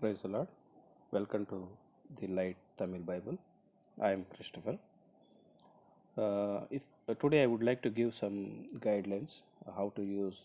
Praise the Lord. Welcome to the Light Tamil Bible. I am Christopher. If Today I would like to give some guidelines how to use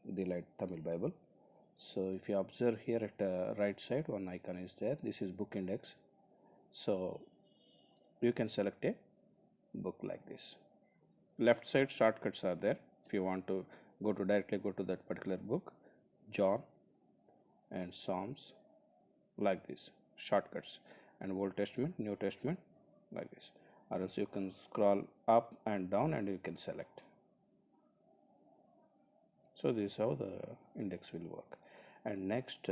the Light Tamil Bible. So if you observe here at the right side, one icon is there. This is book index. So you can select a book like this. Left side shortcuts are there. If you want to directly go to that particular book, John and Psalms, like this, shortcuts, and Old Testament, New Testament, like this, or else you can scroll up and down and you can select. So this is how the index will work. And next,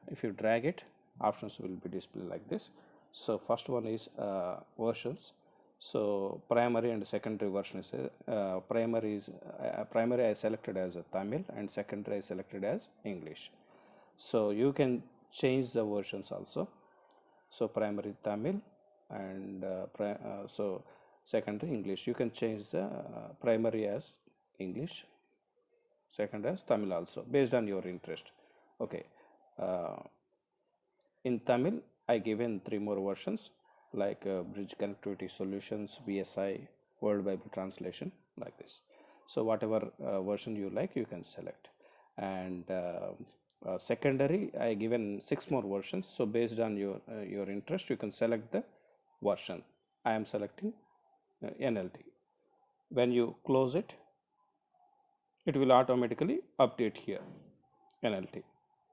if you drag it, options will be displayed like this. So first one is versions. So primary and secondary version is primary I selected as a Tamil and secondary I selected as English. So you can change the versions also. So primary Tamil and so secondary English. You can change the primary as English, second as Tamil also, based on your interest. Okay. In Tamil, I given 3 more versions like Bridge Connectivity Solutions, BSI, World Bible Translation, like this. So whatever version you like, you can select. And secondary, I given 6 more versions. So based on your interest, you can select the version. I am selecting NLT. When you close it, it will automatically update here NLT.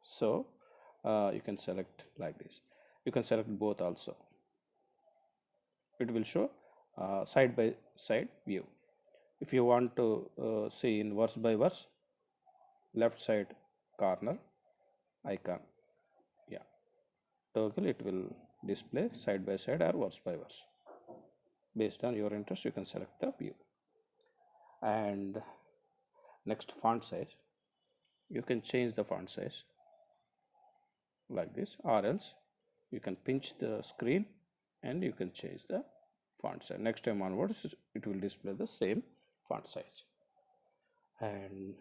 So you can select like this. You can select both also. It will show side by side view. If you want to see in verse by verse, left side corner icon, yeah, toggle, it will display side by side or verse by verse. Based on your interest, you can select the view. And next, font size. You can change the font size like this, or else you can pinch the screen and you can change the font size. Next time onwards, it will display the same font size. And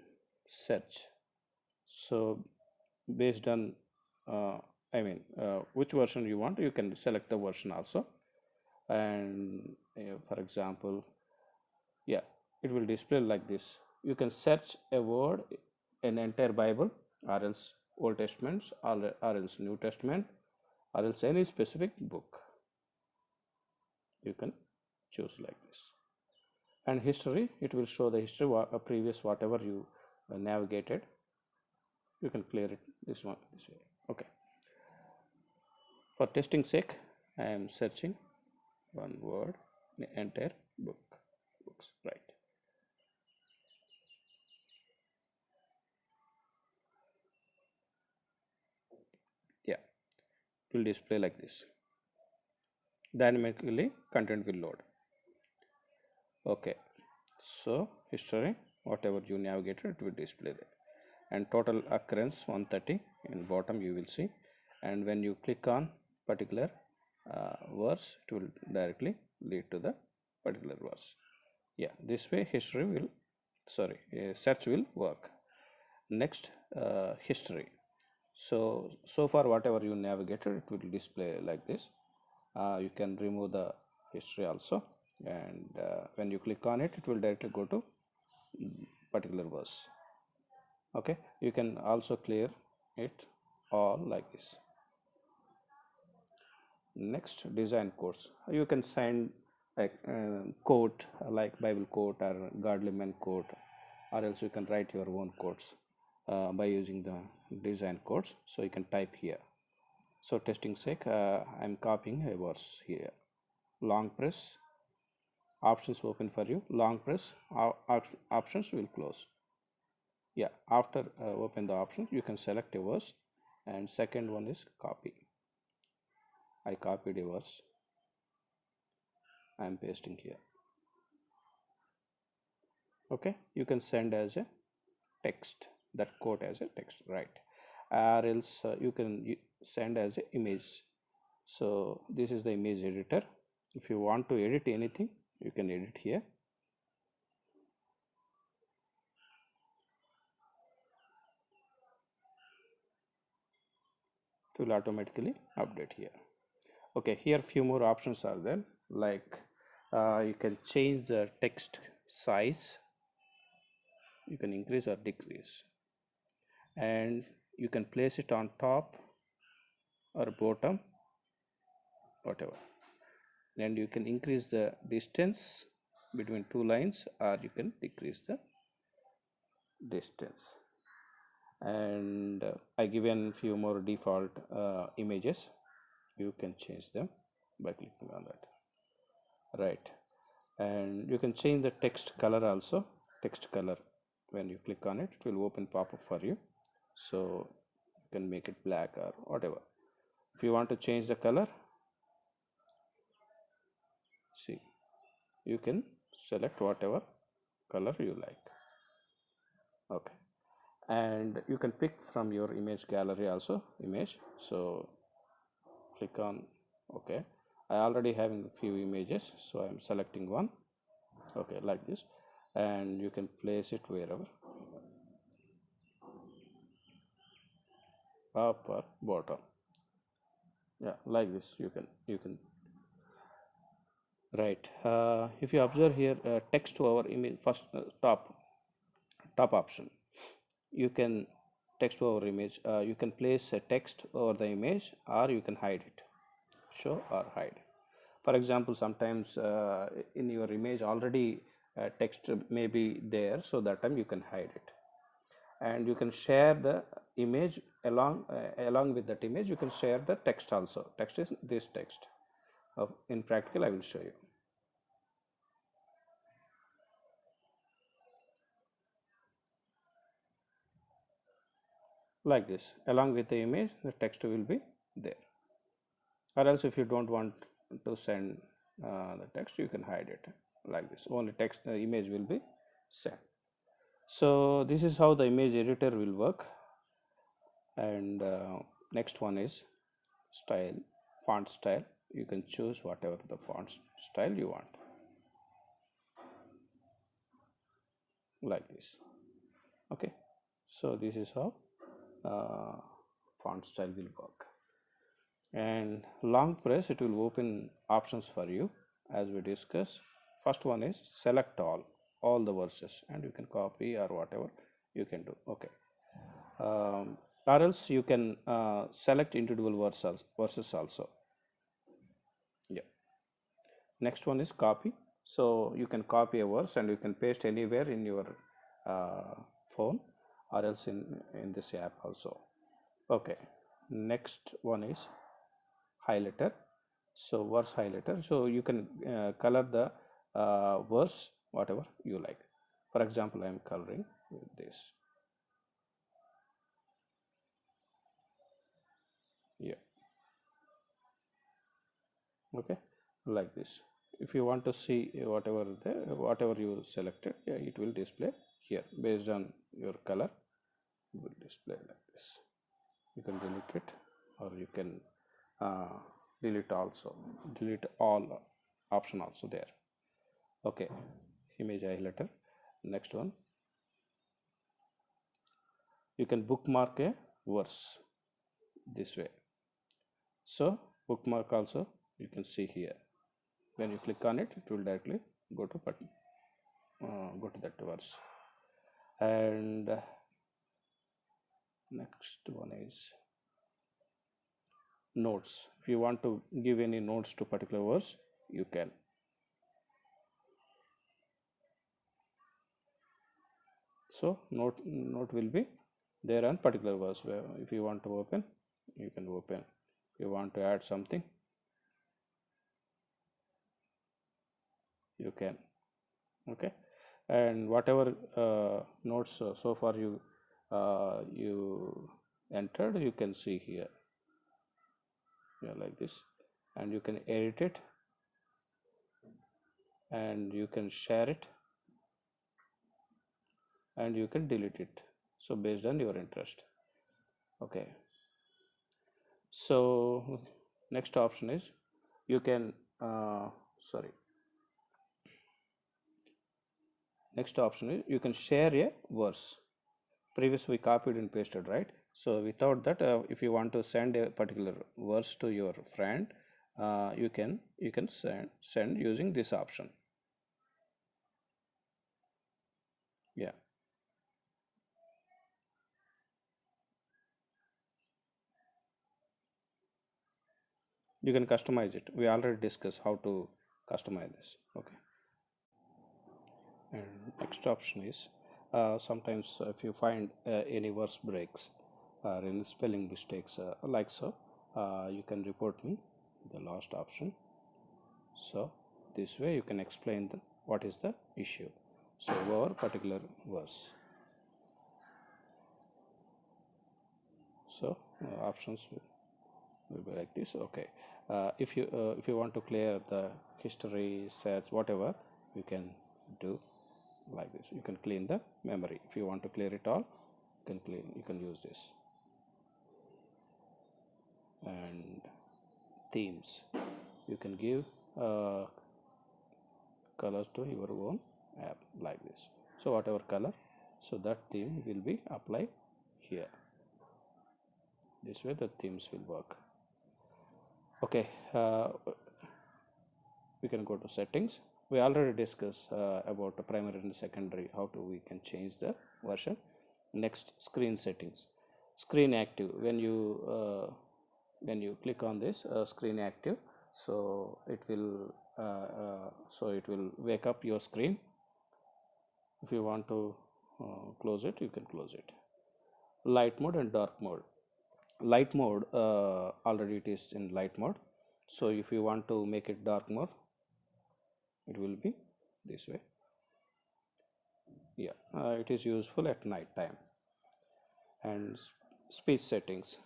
search. So based on which version you want, you can select the version also. And for example, yeah, it will display like this. You can search a word, an entire Bible, or else Old Testament, or else New Testament, or else any specific book. You can choose like this. And history, it will show the history previous whatever you navigated. You can clear it this way. Okay. For testing sake, I am searching one word, the entire books, right? Yeah, it will display like this. Dynamically, content will load. Okay, so history, whatever you navigated, it will display there. And total occurrence 130 in bottom you will see. And when you click on particular verse, it will directly lead to the particular verse. Yeah, this way history will, search will work. Next, history. So far whatever you navigated, it will display like this. You can remove the history also, and when you click on it, it will directly go to particular verse. Okay, you can also clear it all like this. Next, design quotes. You can send a quote like Bible quote or godly man quote, or else you can write your own quotes by using the design quotes. So you can type here. So testing sake, I'm copying a verse here. Long press, options open for you. Long press, options will close. Yeah, after open the option, you can select a verse, and second one is copy. I copied a verse. I am pasting here. Okay, you can send as a text, that quote as a text, right? Or else you can send as an image. So this is the image editor. If you want to edit anything, you can edit here. will automatically update here. Okay, here few more options are there, like you can change the text size, you can increase or decrease, and you can place it on top or bottom, whatever, and you can increase the distance between two lines or you can decrease the distance. And I given few more default images, you can change them by clicking on that, right? And you can change the text color also. Text color, when you click on it, it will open pop-up for you, so you can make it black or whatever. If you want to change the color, see, you can select whatever color you like. Okay, and you can pick from your image gallery also image, so click on okay. I already having a few images, so I'm selecting one, okay, like this, and you can place it wherever, up or bottom, yeah, like this. You can right. If you observe here, text to our image, first top option, you can text to our image, you can place a text over the image or you can hide it, show or hide. For example, sometimes in your image already text may be there, so that time you can hide it, and you can share the image along with that image. You can share the text also. Text is this text. In practical, I will show you. Like this, along with the image, the text will be there. Or else, if you don't want to send the text, you can hide it like this. Only text, the image will be sent. So this is how the image editor will work. And next one is style, font style. You can choose whatever the font style you want, like this. Okay, so this is how font style will work. And long press, it will open options for you as we discussed. First one is select all the verses, and you can copy or whatever you can do. Okay, or else you can select individual verses also. Yeah. Next one is copy. So you can copy a verse and you can paste anywhere in your phone or else in this app also. Okay, next one is highlighter. So verse highlighter, so you can color the verse whatever you like. For example, I am coloring with this. Yeah, okay, like this. If you want to see whatever you selected, yeah, it will display here based on your color. It will display like this. You can delete it, or you can delete all option also there. Okay, image highlighter. Next one, you can bookmark a verse this way. So bookmark also you can see here. When you click on it, it will directly go to that verse. And next one is notes. If you want to give any notes to particular verse, you can. So note will be there on particular verse. Where if you want to open, you can open. If you want to add something, you can. Okay, and whatever notes so far you entered, you can see here. Yeah, like this, and you can edit it, and you can share it, and you can delete it. So based on your interest. Okay, so next option is you can next option is you can share a verse. Previously we copied and pasted, right? So without that, if you want to send a particular verse to your friend, you can send using this option. Yeah. You can customize it. We already discussed how to customize this. Okay. And next option is, sometimes if you find any verse breaks or any spelling mistakes like so, you can report me, the last option. So this way you can explain what is the issue. So our particular verse. So options will be like this. Okay. If you want to clear the history, search, whatever, you can do like this. You can clean the memory. If you want to clear it all, you can use this. And themes, you can give colors to your own app like this. So whatever color, so that theme will be applied here. This way the themes will work. Okay, we can go to settings. We already discussed about the primary and secondary, how to we can change the version. Next, screen settings. Screen active, when you click on this screen active, so it will wake up your screen. If you want to close it, you can close it. Light mode and dark mode. Light mode, already it is in light mode, so if you want to make it dark mode, it will be this way. Yeah, it is useful at night time. And speech settings.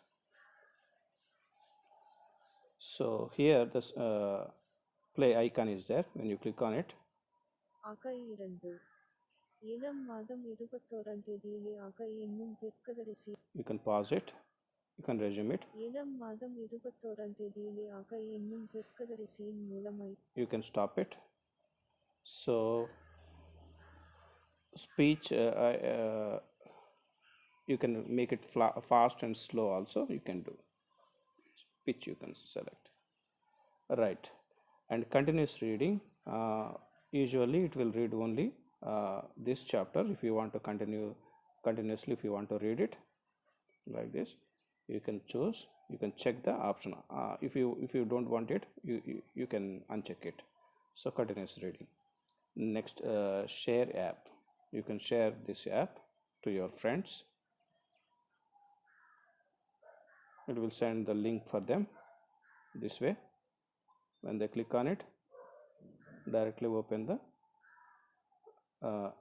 So here this play icon is there. When you click on it, you can pause it, you can resume it, you can stop it. So speech, you can make it fast and slow also, you can do. Pitch you can select, right. And continuous reading, usually it will read only this chapter. If you want to continuously, if you want to read it like this, you can choose, you can check the option. If you don't want it, you can uncheck it. So continuous reading. Next, share app. You can share this app to your friends. It will send the link for them this way. When they click on it, directly open the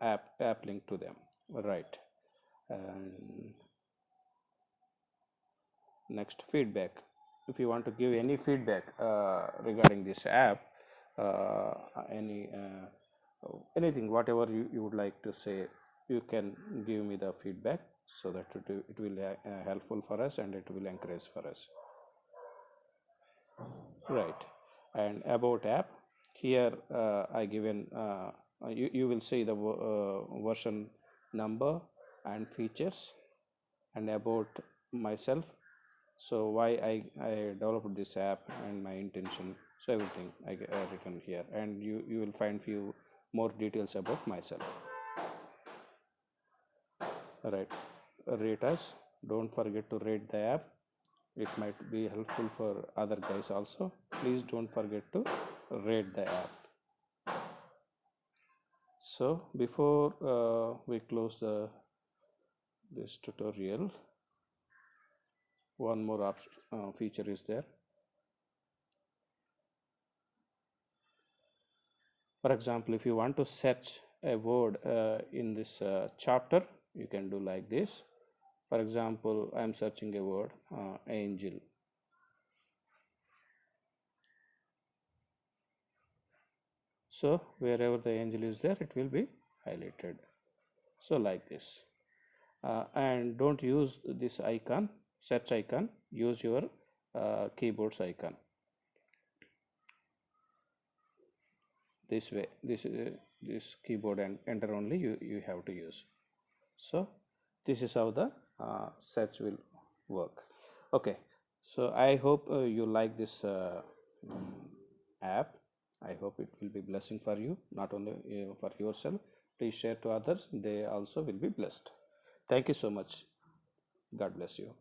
app link to them, right. And next, feedback. If you want to give any feedback regarding this app, anything, whatever you would like to say, you can give me the feedback, so that it will helpful for us and it will encourage for us, right. And about app, here I given, you will see the version number and features, and about myself, so why I developed this app and my intention, so everything I written here, and you will find few more details about myself, right. Rate us, don't forget to rate the app, it might be helpful for other guys also. Please don't forget to rate the app. So before we close this tutorial, one more feature is there. For example, if you want to search a word in this chapter, you can do like this. For example, I am searching a word, angel. So wherever the angel is there, it will be highlighted. So like this. And don't use this icon, search icon, use your keyboard's icon. This way, this keyboard and enter only you have to use. So this is how the search will work. Okay, so I hope you like this app. I hope it will be blessing for you, not only for yourself. Please share to others, they also will be blessed. Thank you so much. God bless you.